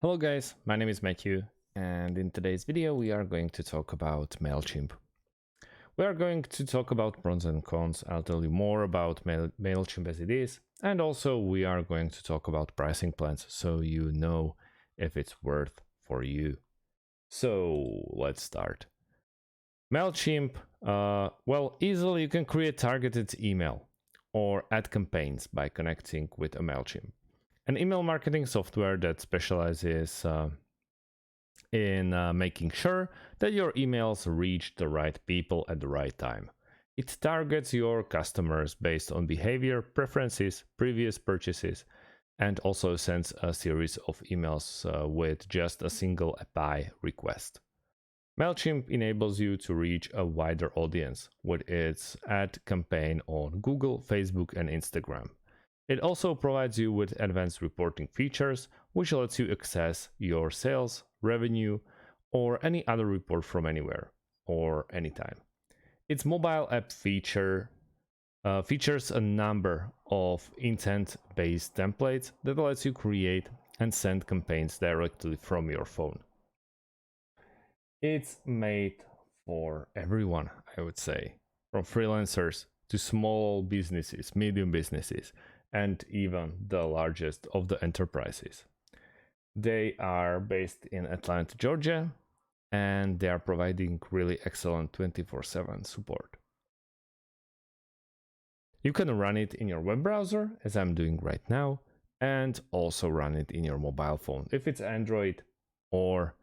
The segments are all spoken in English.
Hello guys, my name is Matthew, and in today's video we are going to talk about Mailchimp. We are going to talk about pros and cons. I'll tell you more about Mailchimp as it is, and also we are going to talk about pricing plans so you know if it's worth for you. So let's start. Mailchimp, easily you can create targeted email or ad campaigns by connecting with a Mailchimp, an email marketing software that specializes in making sure that your emails reach the right people at the right time. It targets your customers based on behavior, preferences, previous purchases, and also sends a series of emails with just a single API request. Mailchimp enables you to reach a wider audience with its ad campaign on Google, Facebook, and Instagram. It also provides you with advanced reporting features, which lets you access your sales, revenue, or any other report from anywhere or anytime. Its mobile app features a number of intent-based templates that lets you create and send campaigns directly from your phone. It's made for everyone, I would say, from freelancers to small businesses, medium businesses, and even the largest of the enterprises. They are based in Atlanta, Georgia, and they are providing really excellent 24/7 support. You can run it in your web browser, as I'm doing right now, and also run it in your mobile phone. If it's Android or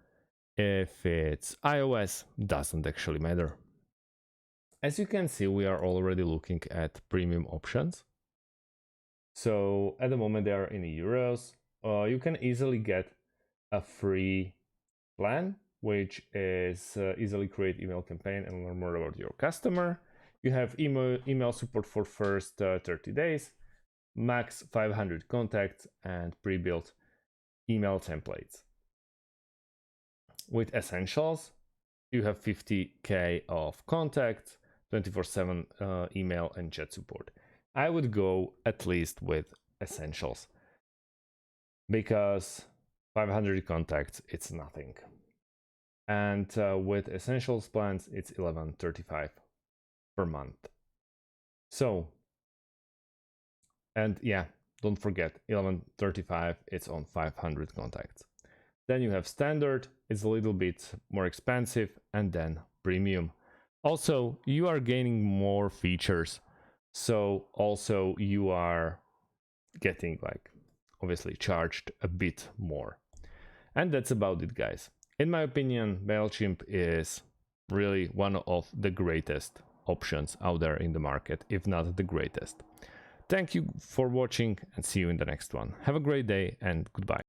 if it's iOS, doesn't actually matter. As you can see, we are already looking at premium options. So at the moment they are in euros. You can easily get a free plan, which is easily create email campaign and learn more about your customer. You have email support for first 30 days, max 500 contacts, and pre-built email templates. With Essentials, you have 50k of contacts, 24/7 email and chat support. I would go at least with Essentials because 500 contacts, it's nothing. And with Essentials plans, it's $11.35 per month. So, and yeah, don't forget, $11.35, it's on 500 contacts. Then you have standard, it's a little bit more expensive, and then premium. Also, you are gaining more features. So also you are getting obviously charged a bit more. And that's about it, guys. In my opinion, Mailchimp is really one of the greatest options out there in the market, if not the greatest. Thank you for watching and see you in the next one. Have a great day and goodbye.